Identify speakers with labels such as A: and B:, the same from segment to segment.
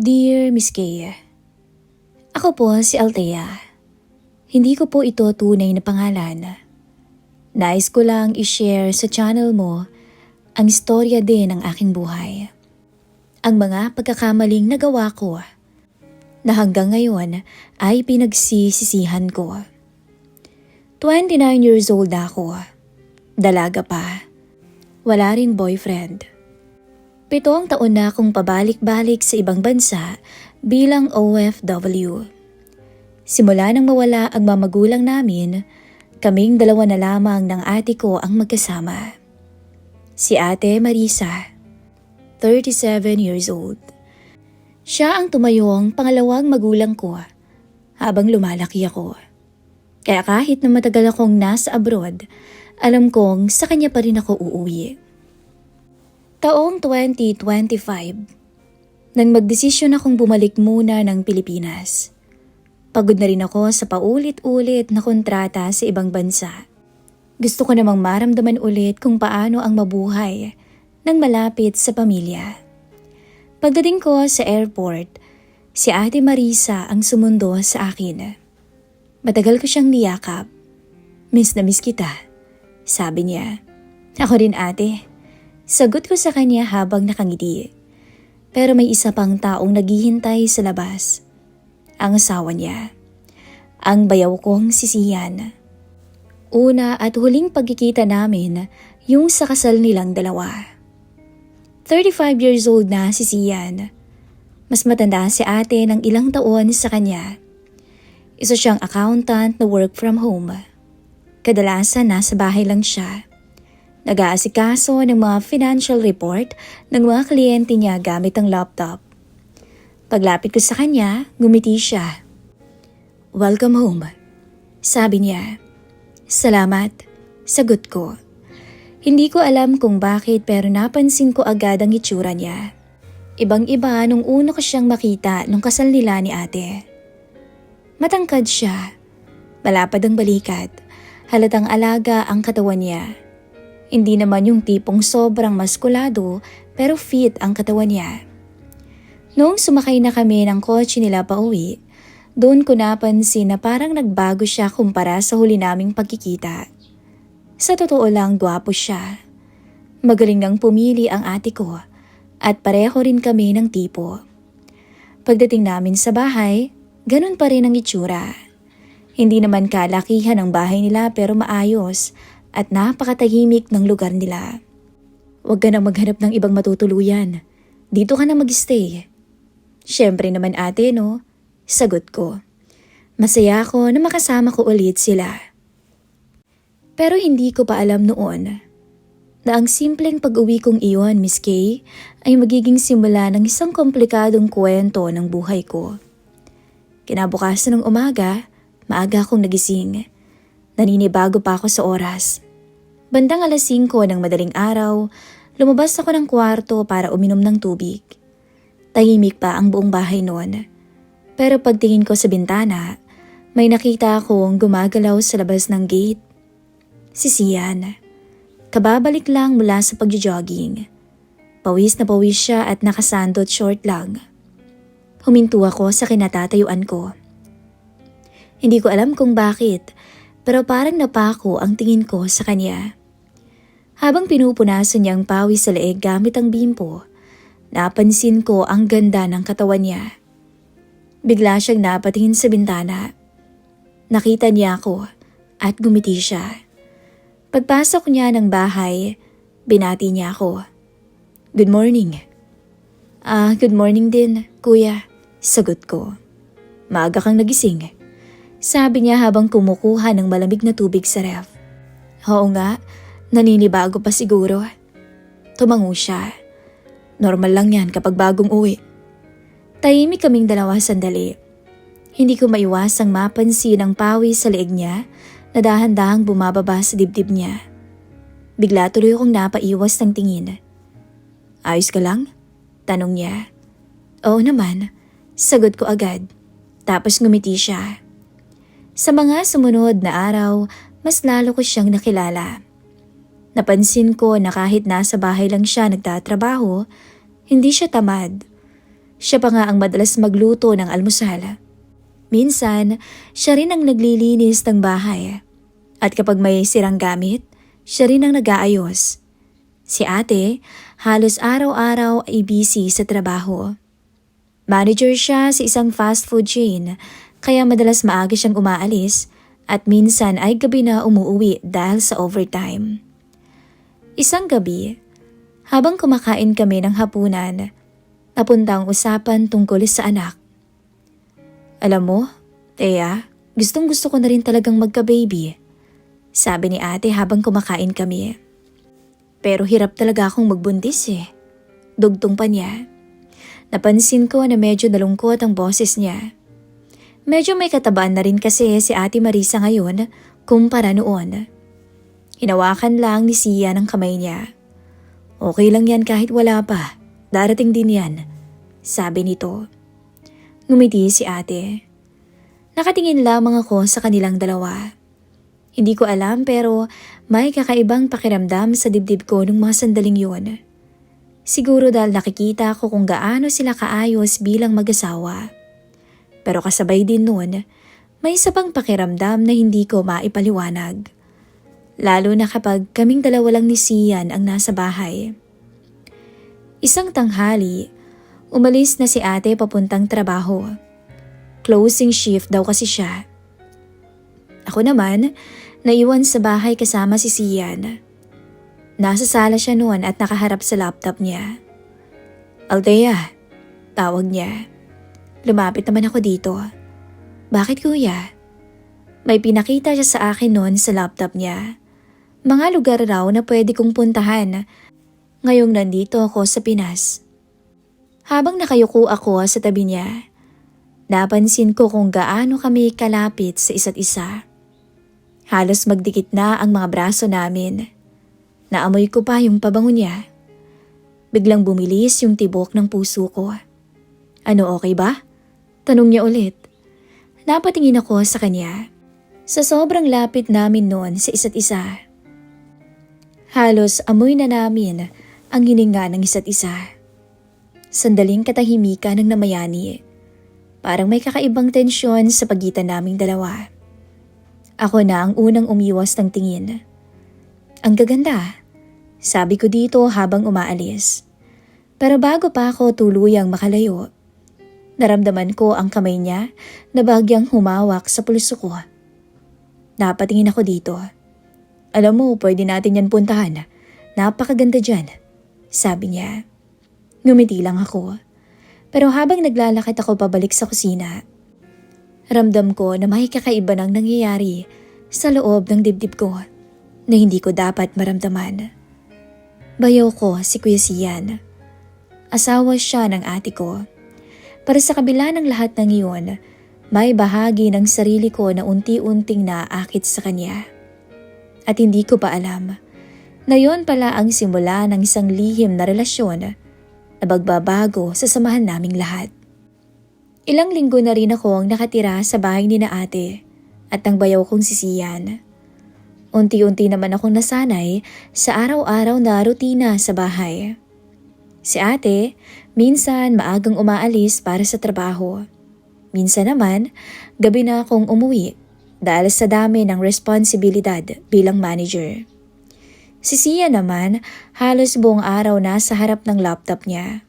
A: Dear Miss Kay, ako po si Althea. Hindi ko po ito tunay na pangalan. Nais ko lang i-share sa channel mo ang istorya din ng aking buhay. Ang mga pagkakamaling nagawa ko na hanggang ngayon ay pinagsisisihan ko. 29 years old ako. Dalaga pa. Wala rin boyfriend. 7 taon na akong pabalik-balik sa ibang bansa bilang OFW. Simula nang mawala ang mga magulang namin, kaming dalawa na lamang ng ate ko ang magkasama. Si Ate Marisa, 37 years old. Siya ang tumayong pangalawang magulang ko habang lumalaki ako. Kaya kahit na matagal akong nasa abroad, alam kong sa kanya pa rin ako uuwi. Taong 2025, nang magdesisyon akong bumalik muna ng Pilipinas. Pagod na rin ako sa paulit-ulit na kontrata sa ibang bansa. Gusto ko namang maramdaman ulit kung paano ang mabuhay nang malapit sa pamilya. Pagdating ko sa airport, si Ate Marisa ang sumundo sa akin. Matagal ko siyang niyakap. Miss na miss kita, sabi niya. Ako rin ate. Sagot ko sa kanya habang nakangiti. Pero may isa pang taong naghihintay sa labas. Ang asawa niya. Ang bayaw kong si Sian. Una at huling pagkikita namin yung sa kasal nilang dalawa. 35 years old na si Sian. Mas matanda si ate ng ilang taon sa kanya. Isa siyang accountant na work from home. Kadalasan nasa bahay lang siya. Nag-aasikaso ng mga financial report ng mga kliyente niya gamit ang laptop. Paglapit ko sa kanya, ngumiti siya. Welcome home, sabi niya. Salamat, sagot ko. Hindi ko alam kung bakit pero napansin ko agad ang itsura niya. Ibang-iba nung una ko siyang makita nung kasal nila ni ate. Matangkad siya, malapad ang balikat, halatang alaga ang katawan niya. Hindi naman yung tipong sobrang maskulado pero fit ang katawan niya. Noong sumakay na kami ng kotse nila pauwi, doon ko napansin na parang nagbago siya kumpara sa huli naming pagkikita. Sa totoo lang, gwapo siya. Magaling nang pumili ang ate ko at pareho rin kami ng tipo. Pagdating namin sa bahay, ganun pa rin ang itsura. Hindi naman kalakihan ang bahay nila pero maayos at napakatahimik ng lugar nila. Huwag ka nang maghanap ng ibang matutuluyan. Dito ka na mag-stay. Siyempre naman ate, no? Sagot ko. Masaya ako na makasama ko ulit sila. Pero hindi ko pa alam noon na ang simpleng pag-uwi kong iyon, Miss Kay, ay magiging simula ng isang komplikadong kwento ng buhay ko. Kinabukasan ng umaga, maaga akong nagising. Naninibago pa ako sa oras. Bandang 5:00 ng madaling araw, lumabas ako ng kwarto para uminom ng tubig. Tahimik pa ang buong bahay noon. Pero pagtingin ko sa bintana, may nakita akong gumagalaw sa labas ng gate. Si Sian. Kababalik lang mula sa pagjo-jogging. Pawis na pawis siya at nakasandot short lang. Huminto ako sa kinatatayuan ko. Hindi ko alam kung bakit, pero parang napako ang tingin ko sa kanya. Habang pinupunasan niya ang pawis sa leeg gamit ang bimpo, napansin ko ang ganda ng katawan niya. Bigla siyang napatingin sa bintana. Nakita niya ako at gumiti siya. Pagpasok niya ng bahay, binati niya ako. Good morning. Good morning din, kuya. Sagot ko. Maaga kang nagising. Sabi niya habang kumukuha ng malamig na tubig sa ref. Oo nga, naninibago pa siguro. Tumango siya. Normal lang yan kapag bagong uwi. Tahimik kaming dalawa sandali. Hindi ko maiwasang mapansin ang pawis sa leeg niya na dahan-dahang bumababa sa dibdib niya. Bigla tuloy akong napaiwas ng tingin. Ayos ka lang? Tanong niya. Oo naman, sagot ko agad. Tapos ngumiti siya. Sa mga sumunod na araw, mas lalo ko siyang nakilala. Napansin ko na kahit nasa bahay lang siya nagtatrabaho, hindi siya tamad. Siya pa nga ang madalas magluto ng almusal. Minsan, siya rin ang naglilinis ng bahay. At kapag may sirang gamit, siya rin ang nag-aayos. Si ate, halos araw-araw ay busy sa trabaho. Manager siya sa isang fast food chain, kaya madalas maaga siyang umaalis at minsan ay gabi na umuuwi dahil sa overtime. Isang gabi, habang kumakain kami ng hapunan, napunta ang usapan tungkol sa anak. Alam mo, Thea, gustong-gusto ko na rin talagang magka-baby, sabi ni ate habang kumakain kami. Pero hirap talaga akong magbuntis Dugtong pa niya. Napansin ko na medyo nalungkot ang boses niya. Medyo may katabaan na rin kasi si Ate Marisa ngayon kumpara noon. Hinawakan lang ni Sia ng kamay niya. Okay lang yan kahit wala pa. Darating din yan, sabi nito. Ngumiti si ate. Nakatingin lamang ako sa kanilang dalawa. Hindi ko alam pero may kakaibang pakiramdam sa dibdib ko nung mga sandaling yun. Siguro dahil nakikita ko kung gaano sila kaayos bilang mag-asawa. Pero kasabay din nun, may isa pang pakiramdam na hindi ko maipaliwanag. Lalo na kapag kaming dalawa lang ni Sian ang nasa bahay. Isang tanghali, umalis na si ate papuntang trabaho. Closing shift daw kasi siya. Ako naman, naiwan sa bahay kasama si Sian. Nasa sala siya noon at nakaharap sa laptop niya. Althea, tawag niya. Lumapit naman ako dito. Bakit kuya? May pinakita siya sa akin noon sa laptop niya. Mga lugar raw na pwede kong puntahan ngayong nandito ako sa Pinas. Habang nakayuko ako sa tabi niya, napansin ko kung gaano kami kalapit sa isa't isa. Halos magdikit na ang mga braso namin. Naamoy ko pa yung pabango niya. Biglang bumilis yung tibok ng puso ko. Ano, okay ba? Tanong niya ulit. Napatingin ako sa kanya. Sa sobrang lapit namin noon sa isa't isa. Halos amoy na namin ang hininga ng isa't isa. Sandaling katahimikan ng namayani. Parang may kakaibang tensyon sa pagitan naming dalawa. Ako na ang unang umiwas ng tingin. Ang gaganda, sabi ko dito habang umaalis. Pero bago pa ako tuluyang makalayo, naramdaman ko ang kamay niya na bahagyang humawak sa pulso ko. Napatingin ako dito. Alam mo, pwede natin yan puntahan. Napakaganda dyan, sabi niya. Ngumiti lang ako. Pero habang naglalakad ako pabalik sa kusina, ramdam ko na may kakaiba nang nangyayari sa loob ng dibdib ko na hindi ko dapat maramdaman. Bayaw ko si Kuya Sian. Asawa siya ng ate ko. Para sa kabila ng lahat ng iyon, may bahagi ng sarili ko na unti-unting naaakit sa kanya. At hindi ko pa alam na yon pala ang simula ng isang lihim na relasyon na magbabago sa samahan naming lahat. Ilang linggo na rin akong nakatira sa bahay ni na ate at ang bayaw kong si Sian. Unti-unti naman akong nasanay sa araw-araw na rutina sa bahay. Si ate, minsan maagang umaalis para sa trabaho. Minsan naman, gabi na akong umuwi dahil sa dami ng responsibilidad bilang manager. Si Sia naman, halos buong araw na sa harap ng laptop niya.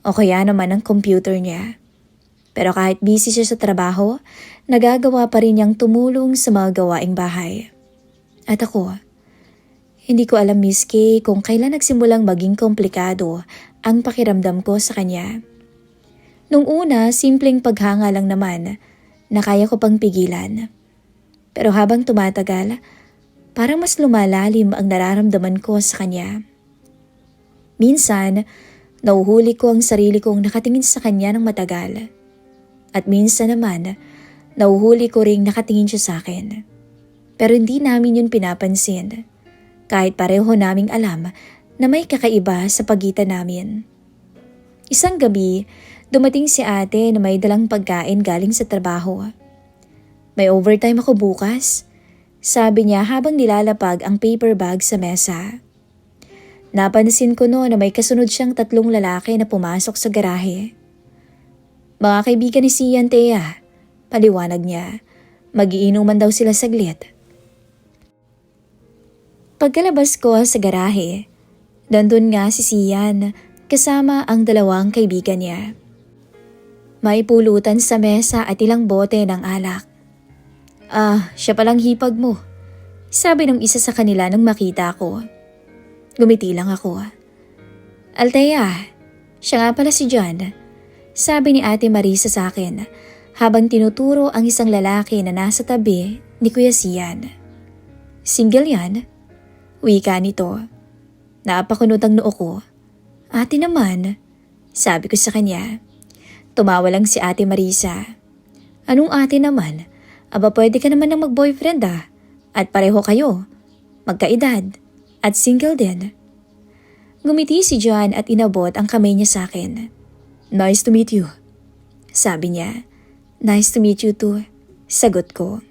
A: O kaya naman ang computer niya. Pero kahit busy siya sa trabaho, nagagawa pa rin niyang tumulong sa mga gawaing bahay. At ako, hindi ko alam Miss Kay kung kailan nagsimulang maging komplikado ang pakiramdam ko sa kanya. Nung una, simpleng paghanga lang naman na kaya ko pang pigilan. Pero habang tumatagal, parang mas lumalalim ang nararamdaman ko sa kanya. Minsan, nauhuli ko ang sarili kong nakatingin sa kanya ng matagal. At minsan naman, nauhuli ko ring nakatingin siya sa akin. Pero hindi namin yun pinapansin, kahit pareho naming alam na may kakaiba sa pagitan namin. Isang gabi, dumating si ate na may dalang pagkain galing sa trabaho. May overtime ako bukas, sabi niya habang nilalapag ang paper bag sa mesa. Napansin ko no na may kasunod siyang 3 lalaki na pumasok sa garahe. Mga kaibigan ni Sian, Thea. Paliwanag niya. Mag-iinuman daw sila saglit. Pagkalabas ko sa garahe, nandun nga si Sian kasama ang dalawang kaibigan niya. May pulutan sa mesa at ilang bote ng alak. Siya palang hipag mo. Sabi ng isa sa kanila nang makita ko. Gumiti lang ako. Althea, siya nga pala si John. Sabi ni Ate Marisa sa akin habang tinuturo ang isang lalaki na nasa tabi ni Kuya Sian. Single yan? Wika nito. Napakunot ang noo ko. Ate naman, sabi ko sa kanya. Tumawa lang si Ate Marisa. Anong ate naman? Aba pwede ka naman ng mag-boyfriend At pareho kayo. Magkaedad. At single din. Ngumiti si John at inabot ang kamay niya sa akin. Nice to meet you. Sabi niya. Nice to meet you too. Sagot ko.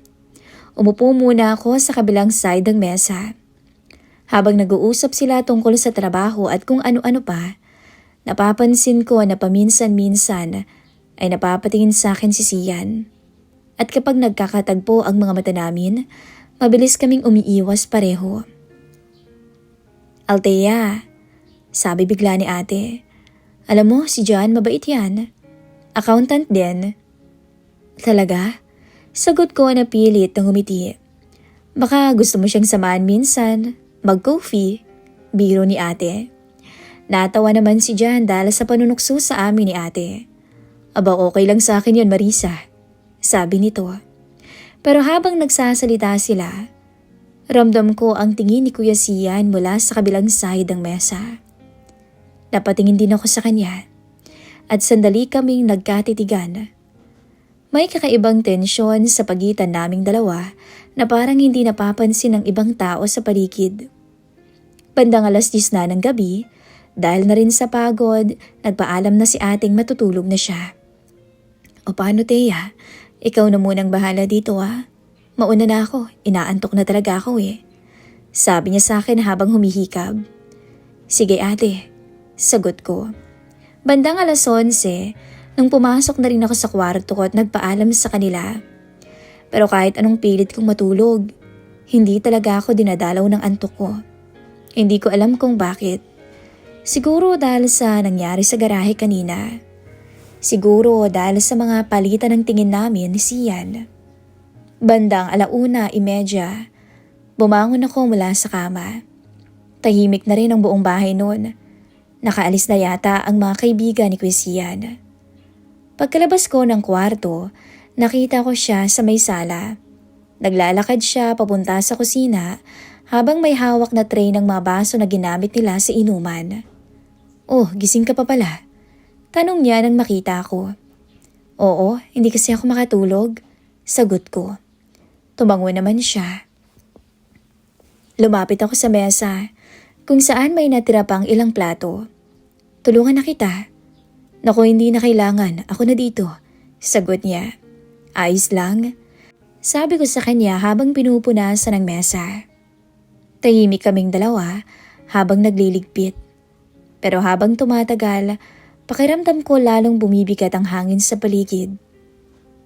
A: Umupo muna ako sa kabilang side ng mesa. Habang nag-uusap sila tungkol sa trabaho at kung ano-ano pa, napapansin ko na paminsan-minsan ay napapatingin sa akin si Sian. At kapag nagkakatagpo ang mga mata namin, mabilis kaming umiiwas pareho. Althea, sabi bigla ni ate. Alam mo, si John mabait yan. Accountant din. Talaga? Sagot ko na pilit ng umiti. Baka gusto mo siyang samahan minsan. Mag-coffee, biro ni ate. Natawa naman si John dahil sa panunukso sa amin ni ate. Aba okay lang sa akin yun, Marisa, sabi nito. Pero habang nagsasalita sila, ramdam ko ang tingin ni Kuya Sian mula sa kabilang side ng mesa. Napatingin din ako sa kanya at sandali kaming nagkatitigan. May kakaibang tensyon sa pagitan naming dalawa na parang hindi napapansin ng ibang tao sa paligid. Bandang 10:00 na ng gabi, dahil na rin sa pagod, nagpaalam na si ating matutulog na siya. O paano Thea? Ikaw na munang bahala dito Mauna na ako, inaantok na talaga ako Sabi niya sa akin habang humihikab. Sige ate, sagot ko. Bandang 11:00, nung pumasok na rin ako sa kwarto ko at nagpaalam sa kanila. Pero kahit anong pilit kong matulog, hindi talaga ako dinadalaw ng antok ko. Hindi ko alam kung bakit. Siguro dahil sa nangyari sa garahe kanina. Siguro dahil sa mga palitan ng tingin namin ni Sian. Bandang 1:30, bumangon ako mula sa kama. Tahimik na rin ang buong bahay noon. Nakaalis na yata ang mga kaibigan ni Kuya Sian. Pagkalabas ko ng kwarto, nakita ko siya sa may sala. Naglalakad siya papunta sa kusina habang may hawak na tray ng mga baso na ginamit nila sa inuman. Oh, gising ka pa pala? Tanong niya nang makita ko. Oo, hindi kasi ako makatulog. Sagot ko. Tumango naman siya. Lumapit ako sa mesa kung saan may natira pang ilang plato. Tulungan na kita. Naku, hindi na kailangan. Ako na dito. Sagot niya. Ayos lang. Sabi ko sa kanya habang pinupunasan ng mesa. Tahimik kaming dalawa habang nagliligpit. Pero habang tumatagal, pakiramdam ko lalong bumibigat ang hangin sa paligid.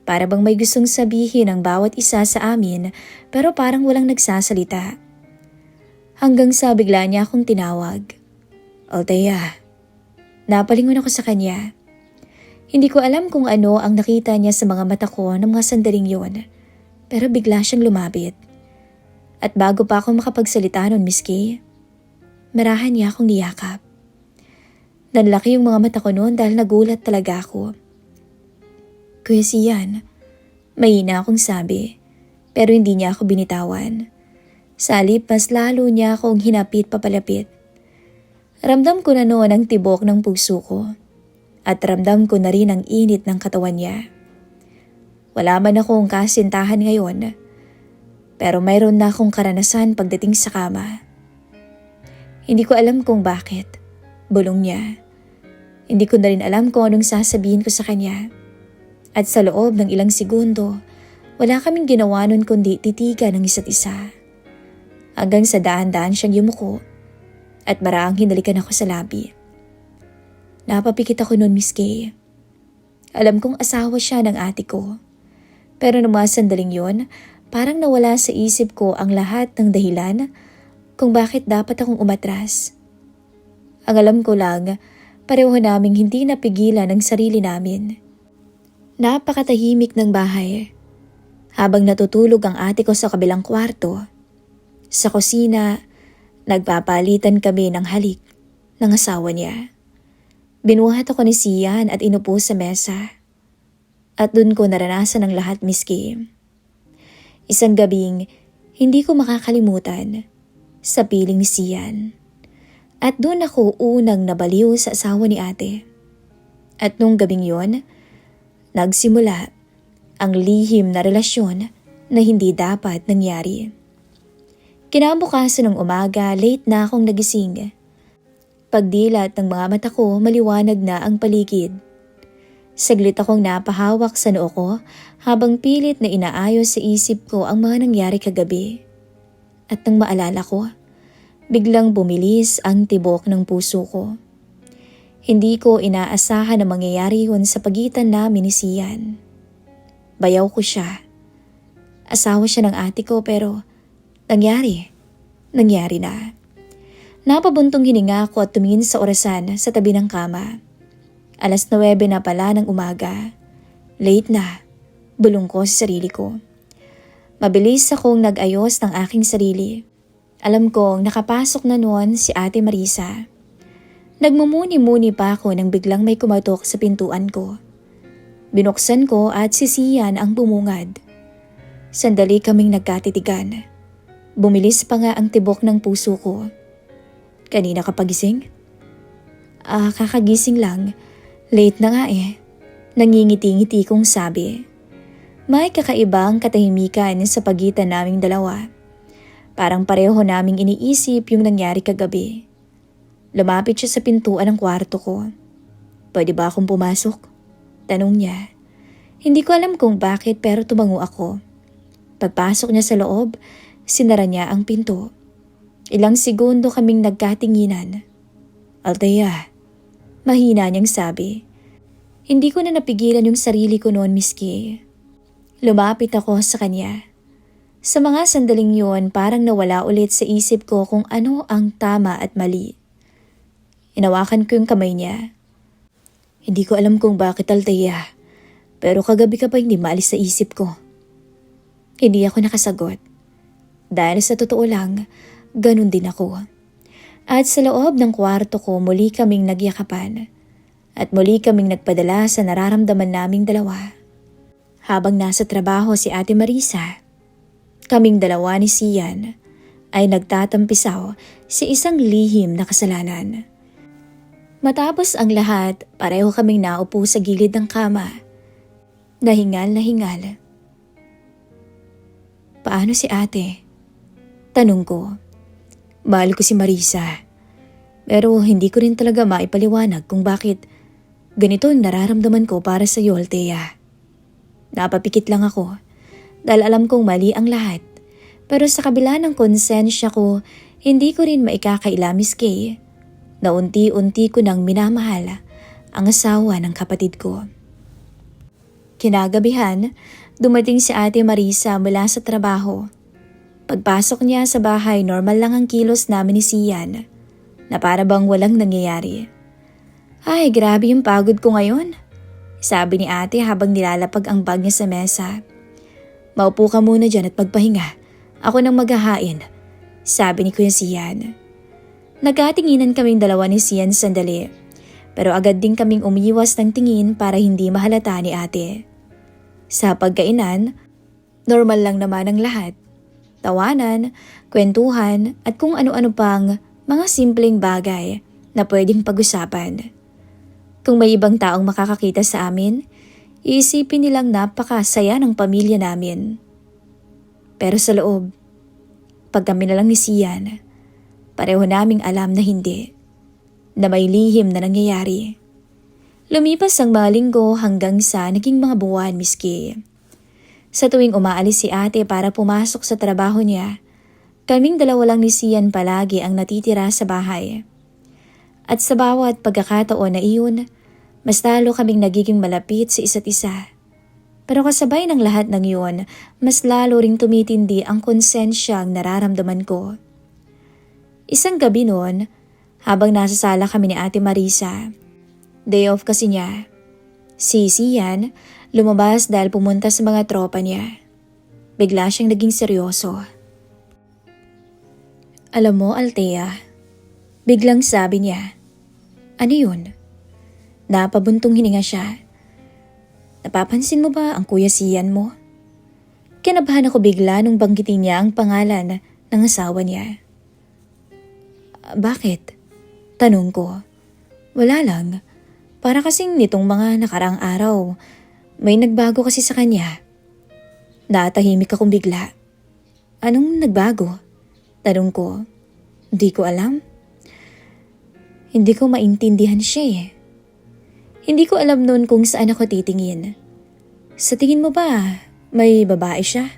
A: Para bang may gustong sabihin ang bawat isa sa amin pero parang walang nagsasalita. Hanggang sa bigla niya akong tinawag. Althea. Napalingon ako sa kanya. Hindi ko alam kung ano ang nakita niya sa mga mata ko ng mga sandaling yon. Pero bigla siyang lumapit. At bago pa ako makapagsalita nun, Miss Kay, marahan niya akong niyakap. Nanlaki yung mga mata ko noon dahil nagulat talaga ako. Kuya Sian, mahina akong sabi, pero hindi niya ako binitawan. Sa halip mas lalo niya akong hinapit papalapit. Ramdam ko na noon ang tibok ng puso ko at ramdam ko na rin ang init ng katawan niya. Wala man akong kasintahan ngayon, pero mayroon na akong karanasan pagdating sa kama. Hindi ko alam kung bakit. Bulong niya. Hindi ko na rin alam kung anong sasabihin ko sa kanya. At sa loob ng ilang segundo, wala kaming ginawa nun kundi titigan ng isa't isa. Hanggang sa daan-daan siyang yumuko at maraang hinalikan ako sa labi. Napapikit ako nun, Miss Kay. Alam kong asawa siya ng ate ko. Pero nung mga sandaling yun, parang nawala sa isip ko ang lahat ng dahilan kung bakit dapat akong umatras. Ang alam ko lang, pareho naming hindi napigilan ang sarili namin. Napakatahimik ng bahay. Habang natutulog ang ate ko sa kabilang kwarto, sa kusina, nagpapalitan kami ng halik ng asawa niya. Binuhat ako ni Sian at inupo sa mesa. At dun ko naranasan ang lahat, Miss Kim. Isang gabing hindi ko makakalimutan sa piling ni Sian. At dun ako unang nabaliw sa asawa ni ate. At nung gabing yon, nagsimula ang lihim na relasyon na hindi dapat nangyari. Kinabukasan ng umaga, late na akong nagising. Pagdilat ng mga mata ko, maliwanag na ang paligid. Saglit akong napahawak sa noo ko habang pilit na inaayos sa isip ko ang mga nangyari kagabi. At nang maalala ko, biglang bumilis ang tibok ng puso ko. Hindi ko inaasahan na mangyayari yun sa pagitan namin ni Sian. Bayaw ko siya. Asawa siya ng ate ko pero nangyari na. Napabuntong hininga ko at tumingin sa orasan sa tabi ng kama. 9:09 na pala ng umaga. Late na, bulong ko sa sarili ko. Mabilis akong nag-ayos ng aking sarili. Alam kong nakapasok na noon si Ate Marisa. Nagmumuni-muni pa ako nang biglang may kumatok sa pintuan ko. Binuksan ko at si Sian ang bumungad. Sandali kaming nagkatitigan. Bumilis pa nga ang tibok ng puso ko. Kanina ka pagising? Kakagising lang. Late na nga eh. Nangingiti-ngiti kong sabi. May kakaibang katahimikan sa pagitan naming dalawa. Parang pareho naming iniisip yung nangyari kagabi. Lumapit siya sa pintuan ng kwarto ko. Pwede ba akong pumasok? Tanong niya. Hindi ko alam kung bakit pero tumango ako. Pagpasok niya sa loob, sinara niya ang pinto. Ilang segundo kaming nagkatinginan. Althea, mahina niyang sabi. Hindi ko na napigilan yung sarili ko noon, Miss Kay. Lumapit ako sa kanya. Sa mga sandaling yun, parang nawala ulit sa isip ko kung ano ang tama at mali. Inawakan ko yung kamay niya. Hindi ko alam kung bakit, Althea, pero kagabi ka pa hindi maalis sa isip ko. Hindi ako nakasagot. Dahil sa totoo lang, ganun din ako. At sa loob ng kwarto ko muli kaming nagyakapan. At muli kaming nagpadala sa nararamdaman naming dalawa. Habang nasa trabaho si Ate Marisa, kaming dalawa ni Sian ay nagtatampisaw sa isang lihim na kasalanan. Matapos ang lahat, pareho kaming naupo sa gilid ng kama. Nahingal na hingal. Paano si ate? Tanong ko. Mahal ko si Marisa. Pero hindi ko rin talaga maipaliwanag kung bakit ganito ang nararamdaman ko para sa iyo, Althea. Napapikit lang ako dahil alam kong mali ang lahat. Pero sa kabila ng konsensya ko, hindi ko rin maikakaila, Miss Kay, na unti-unti ko nang minamahal ang asawa ng kapatid ko. Kinagabihan, dumating si Ate Marisa mula sa trabaho. Pagpasok niya sa bahay, normal lang ang kilos namin ni Sian, na para bang walang nangyayari. Ay, grabe yung pagod ko ngayon, sabi ni ate habang nilalapag ang bag niya sa mesa. Maupo ka muna dyan at magpahinga. Ako nang maghahain, sabi ni Kuya Sian. Nagkatinginan kaming dalawa ni Sian sandali, pero agad din kaming umiwas ng tingin para hindi mahalata ni ate. Sa pagkainan, normal lang naman ang lahat. Tawanan, kwentuhan at kung ano-ano pang mga simpleng bagay na pwedeng pag-usapan. Kung may ibang taong makakakita sa amin, iisipin nilang napakasaya ng pamilya namin. Pero sa loob, pag kami na lang ni Sian, pareho naming alam na hindi, na may lihim na nangyayari. Lumipas ang mga linggo hanggang sa naging mga buwan, Miss Kay. Sa tuwing umaalis si ate para pumasok sa trabaho niya, kaming dalawa lang ni Sian palagi ang natitira sa bahay. At sa bawat pagkakataon na iyon, Mas lalo kaming nagiging malapit sa isa't isa. Pero kasabay ng lahat ng yun, mas lalo ring tumitindi ang konsensyang nararamdaman ko. Isang gabi noon, habang nasa sala kami ni Ate Marisa, day off kasi niya, si Sian lumabas dahil pumunta sa mga tropa niya. Bigla siyang naging seryoso. Alam mo, Althea, biglang sabi niya, ano yun? Napabuntong hininga siya. Napapansin mo ba ang Kuya Sian mo? Kinabahan ako bigla nung banggitin niya ang pangalan ng asawa niya. Bakit? Tanong ko. Wala lang. Para kasing nitong mga nakaraang araw, may nagbago kasi sa kanya. Natahimik akong bigla. Anong nagbago? Tanong ko. Hindi ko alam. Hindi ko maintindihan siya eh. Hindi ko alam noon kung saan ako titingin. Sa tingin mo ba, may babae siya?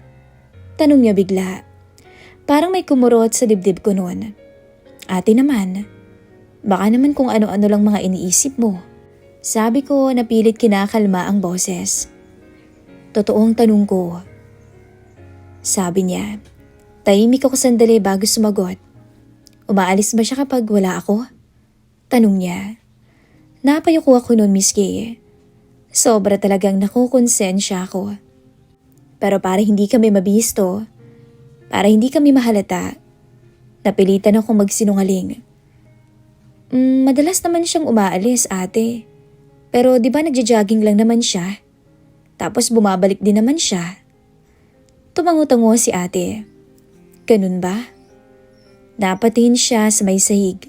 A: Tanong niya bigla. Parang may kumurot sa dibdib ko noon. Ate naman, baka naman kung ano-ano lang mga iniisip mo. Sabi ko na pilit kinakalma ang boses. Totoong tanong ko. Sabi niya, tahimik ako sandali bago sumagot. Umaalis ba siya kapag wala ako? Tanong niya. Napayuko ako noon, Miss Kay. Sobra talagang nakukonsensya ako. Pero para hindi kami mabisto, para hindi kami mahalata, napilitan akong magsinungaling. Madalas naman siyang umaalis, ate. Pero di ba nagja-jogging lang naman siya? Tapos bumabalik din naman siya. Tumango-tango si ate. Ganun ba? Napatingin siya sa may sahig.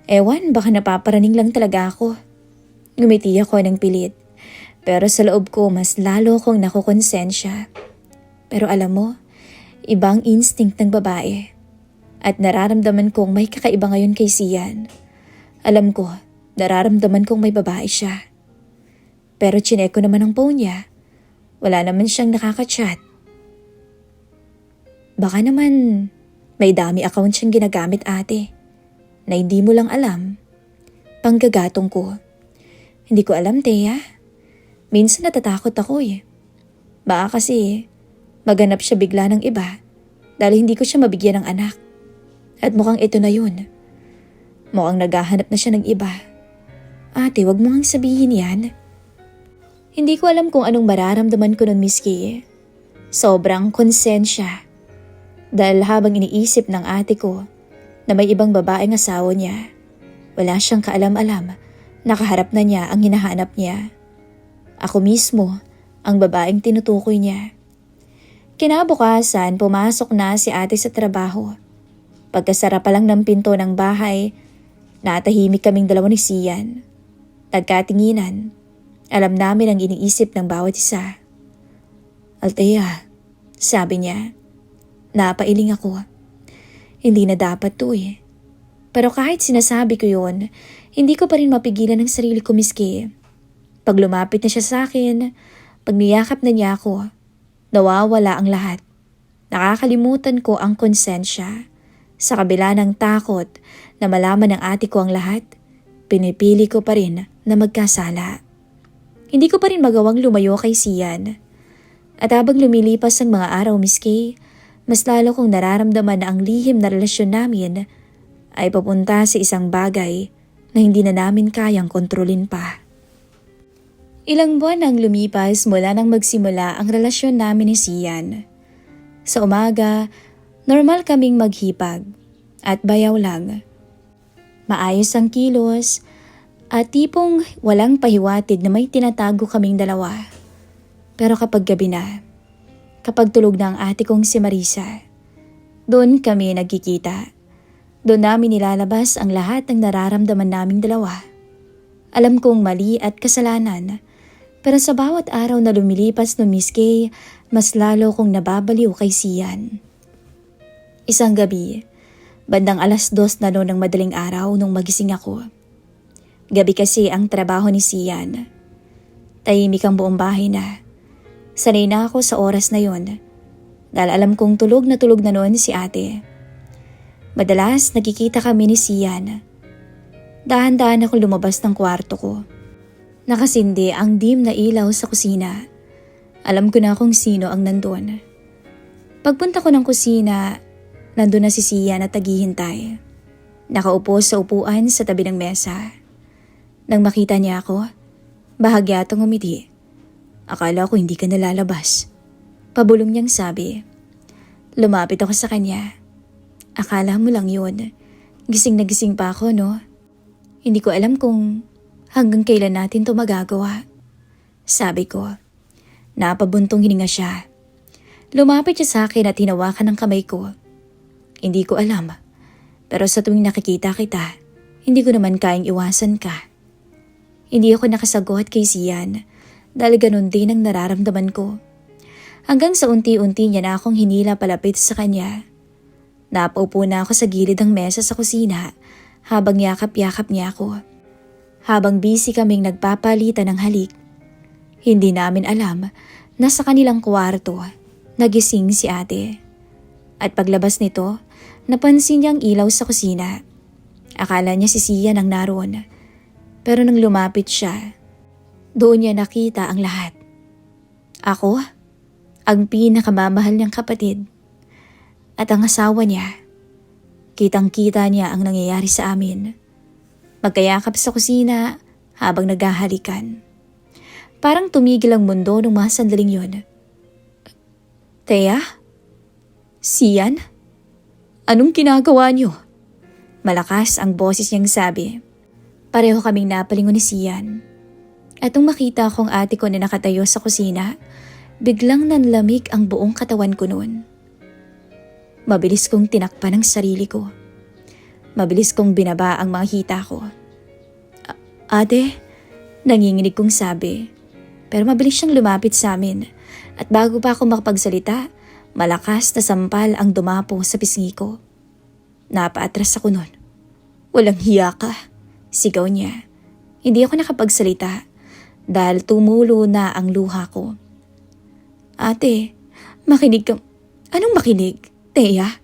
A: Ewan, baka napaparaning lang talaga ako. Ngumiti ako ng pilit. Pero sa loob ko mas lalo kong nakukonsensya. Pero alam mo, ibang instinct ng babae. At nararamdaman kong may kakaiba ngayon kay Sian. Alam ko, nararamdaman kong may babae siya. Pero chinek ko naman ang phone niya. Wala naman siyang nakaka-chat. Baka naman may dami account siyang ginagamit, ate. Na hindi mo lang alam. Panggagatong ko. Hindi ko alam, Thea. Minsan natatakot ako eh. Baka kasi maganap siya bigla ng iba dahil hindi ko siya mabigyan ng anak. At mukhang ito na yun. Mukhang naghahanap na siya ng iba. Ate, wag mo ngang sabihin yan. Hindi ko alam kung anong mararamdaman ko nun, Miss Kay. Sobrang konsensya. Dahil habang iniisip ng ate ko na may ibang babaeng asawa niya, wala siyang kaalam-alam, nakaharap na niya ang hinahanap niya. Ako mismo ang babaeng tinutukoy niya. Kinabukasan, pumasok na si ate sa trabaho. Pagkasara pa lang ng pinto ng bahay, natahimik kaming dalawa ni Sian. Nagkatinginan. Alam namin ang iniisip ng bawat isa. Althea, sabi niya. Napailing ako. Hindi na dapat to eh. Pero kahit sinasabi ko yun, hindi ko pa rin mapigilan ang sarili ko, Miss Kay. Pag lumapit na siya sa akin, pag niyakap na niya ako, nawawala ang lahat. Nakakalimutan ko ang konsensya. Sa kabila ng takot na malaman ng ate ko ang lahat, pinipili ko pa rin na magkasala. Hindi ko pa rin magawang lumayo kay Sian. At habang lumilipas ang mga araw, Miss Kay, mas lalo kong nararamdaman na ang lihim na relasyon namin ay papunta sa isang bagay na hindi na namin kayang kontrolin pa. Ilang buwan ang lumipas mula nang magsimula ang relasyon namin ni Sian. Sa umaga, normal kaming maghipag at bayaw lang. Maayos ang kilos at tipong walang pahiwatig na may tinatago kaming dalawa. Pero kapag gabi na, kapag tulog na ang ate kong si Marisa, doon kami nagkikita. Doon namin nilalabas ang lahat ng nararamdaman naming dalawa. Alam kong mali at kasalanan, pero sa bawat araw na lumilipas no Miss Kay, mas lalo kong nababaliw kay Sian. Isang gabi, bandang 2:00 na noon ng madaling araw nung magising ako. Gabi kasi ang trabaho ni Sian. Tahimik ang buong bahay na. Sanay na ako sa oras na yon, dahil alam kong tulog na noon si ate. Madalas nakikita kami ni Sian. Dahan-dahan ako lumabas ng kwarto ko. Nakasindi ang dim na ilaw sa kusina. Alam ko na kung sino ang nandun. Pagpunta ko ng kusina, nandun na si Sian at naghihintay. Nakaupo sa upuan sa tabi ng mesa. Nang makita niya ako, bahagya atong umiti. Akala ko hindi ka nalalabas. Pabulong niyang sabi. Lumapit ako sa kanya. Akala mo lang yun. Gising na gising pa ako, no? Hindi ko alam kung hanggang kailan natin to magagawa. Sabi ko. Napabuntong hininga siya. Lumapit siya sa akin at hinawakan ng kamay ko. Hindi ko alam. Pero sa tuwing nakikita kita, hindi ko naman kayang iwasan ka. Hindi ako nakasagot kay Sian dahil ganun din ang nararamdaman ko. Hanggang sa unti-unti niya na akong hinila palapit sa kanya. Napaupo na ako sa gilid ng mesa sa kusina habang yakap-yakap niya ako. Habang busy kaming nagpapalitan ng halik, hindi namin alam na sa kanilang kwarto nagising si ate. At paglabas nito, napansin niya ang ilaw sa kusina. Akala niya si Sian ang naroon. Pero nang lumapit siya, doon niya nakita ang lahat. Ako, ang pinakamamahal niyang kapatid, at ang asawa niya. Kitang-kita niya ang nangyayari sa amin. Magkayakap sa kusina habang naghahalikan. Parang tumigil ang mundo nung mga sandaling yun. Thea? Sian? Anong ginagawa niyo? Malakas ang boses niyang sabi. Pareho kaming napalingon ni Sian. At nung makita kong ate ko na nakatayo sa kusina, biglang nanlamig ang buong katawan ko noon. Mabilis kong tinakpan ang sarili ko. Mabilis kong binaba ang mga hita ko. Ate, nanginginig kong sabi. Pero mabilis siyang lumapit sa amin. At bago pa ako makapagsalita, malakas na sampal ang dumapo sa pisngi ko. Napaatras ako noon. Walang hiya ka, sigaw niya. Hindi ako nakapagsalita dahil tumulo na ang luha ko. Ate, makinig ka. Anong makinig? Thea?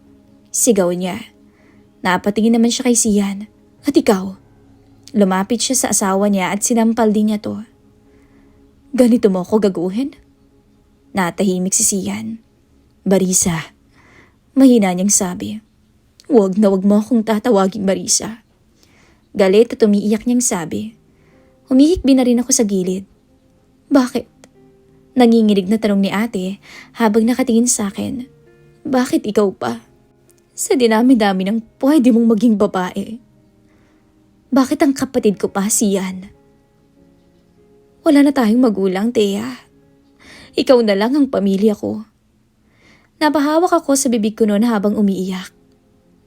A: Sigaw niya. Napatingin naman siya kay Sian. At ikaw? Lumapit siya sa asawa niya at sinampal din niya to. Ganito mo ako gaguhin? Natahimik si Sian. Marisa. Mahina niyang sabi. Huwag na huwag mo akong tatawaging Marisa. Galit at umiiyak niyang sabi. Humihikbi na rin ako sa gilid. Bakit? Nanginginig na tanong ni ate habang nakatingin sa akin. Bakit ikaw pa? Sa dinami-dami ng pwede mong maging babae. Bakit ang kapatid ko pa Sian? Wala na tayong magulang, Thea. Ikaw na lang ang pamilya ko. Napahawak ako sa bibig ko noon habang umiiyak.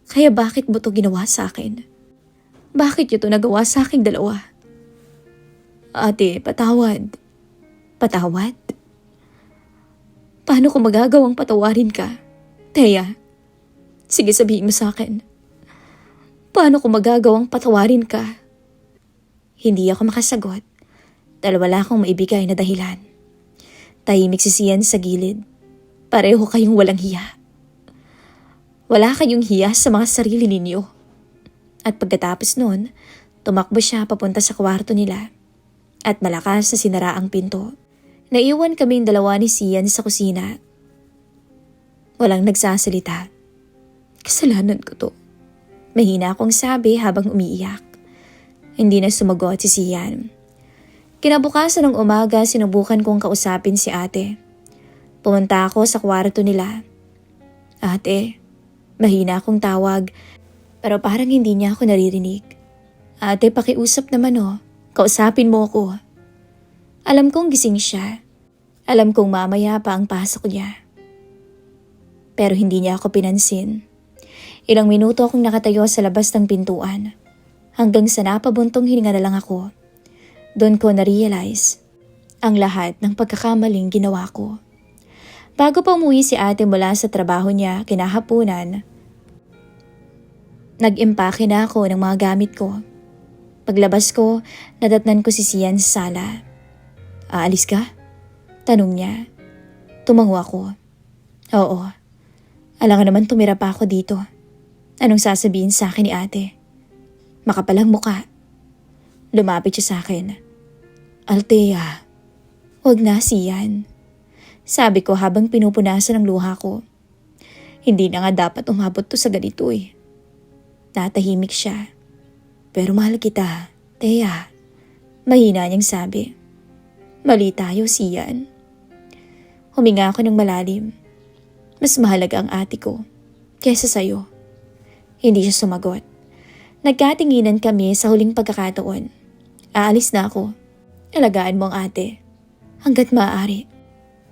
A: Kaya bakit mo to ginawa sa akin? Bakit yun to nagawa sa aking dalawa? Ate, patawad. Patawad? Paano ko magagawang patawarin ka? Thea, sige sabihin mo sa akin. Paano ko magagawang patawarin ka? Hindi ako makasagot dahil wala akong maibigay na dahilan. Tahimik si Sian sa gilid. Pareho kayong walang hiya. Wala kayong hiya sa mga sarili ninyo. At pagkatapos noon, tumakbo siya papunta sa kwarto nila. At malakas na sinara ang pinto. Naiwan kaming dalawa ni Sian sa kusina. Walang nagsasalita. Kasalanan ko to. Mahina akong sabi habang umiiyak. Hindi na sumagot si Sian. Kinabukasan ng umaga, sinubukan kong kausapin si ate. Pumunta ako sa kwarto nila. Ate, mahina akong tawag, pero parang hindi niya ako naririnig. Ate, pakiusap naman oh. Kausapin mo ako. Alam kong gising siya. Alam kong mamaya pa ang pasok niya. Pero hindi niya ako pinansin. Ilang minuto akong nakatayo sa labas ng pintuan. Hanggang sa napabuntong hininga na lang ako. Doon ko na-realize ang lahat ng pagkakamaling ginawa ko. Bago pa umuwi si ate mula sa trabaho niya kinahapunan, nag-impake na ako ng mga gamit ko. Paglabas ko, nadatnan ko si Sian sa sala. Aalis ka? Tanong niya. Tumango ako. Oo. Alam ka naman tumira pa ako dito. Anong sasabihin sa akin ni ate? Makapalang muka. Lumapit siya sa akin. Althea, wag na siyan. Sabi ko habang pinupunasan ang luha ko. Hindi na nga dapat umabot to sa ganito eh. Natahimik siya. Pero mahal kita, Thea. Mahina niyang sabi. Mali tayo, siyan. Huminga ako ng malalim. Mas mahalaga ang ate ko kesa sa'yo. Hindi siya sumagot. Nagkatinginan kami sa huling pagkakataon. Aalis na ako. Alagaan mo ang ate. Hanggat maaari.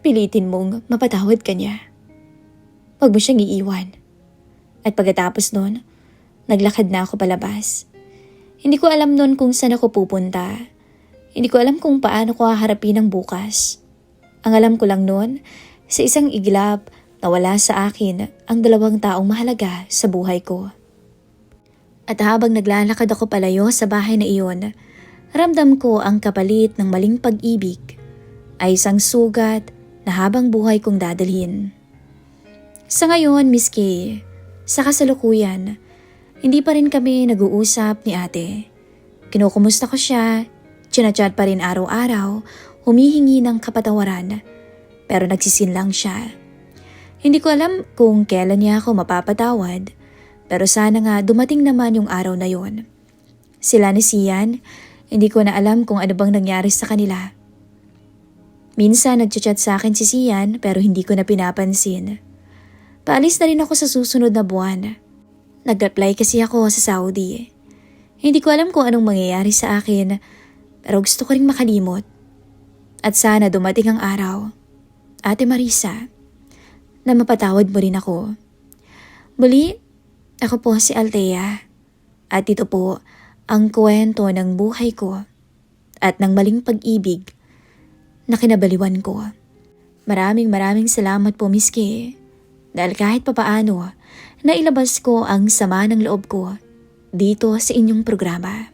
A: Pilitin mong mapatawad ka niya. Huwag mo siyang iiwan. At pagkatapos nun, naglakad na ako palabas. Hindi ko alam nun kung saan ako pupunta. Hindi ko alam kung paano ko haharapin ang bukas. Ang alam ko lang nun, sa isang iglap, nawala sa akin ang 2 taong mahalaga sa buhay ko. At habang naglalakad ako palayo sa bahay na iyon, ramdam ko ang kapalit ng maling pag-ibig ay isang sugat na habang buhay kong dadalhin. Sa ngayon, Miss Kay, sa kasalukuyan, hindi pa rin kami nag-uusap ni ate. Kinukumusta ko siya, chinachat pa rin araw-araw, humihingi ng kapatawaran, pero nagsisin lang siya. Hindi ko alam kung kailan niya ako mapapatawad, pero sana nga dumating naman yung araw na yon. Sila ni Sian, hindi ko na alam kung ano bang nangyari sa kanila. Minsan nagchat sa akin si Sian pero hindi ko na pinapansin. Paalis na rin ako sa susunod na buwan. Nag-apply kasi ako sa Saudi. Hindi ko alam kung anong mangyayari sa akin, pero gusto ko ring makalimot. At sana dumating ang araw, Ate Marisa, na mapatawad mo rin ako. Muli, ako po si Althea. At ito po ang kwento ng buhay ko at ng maling pag-ibig na kinabaliwan ko. Maraming salamat po, Miss Kay. Dahil kahit papaano, nailabas ko ang sama ng loob ko dito sa inyong programa.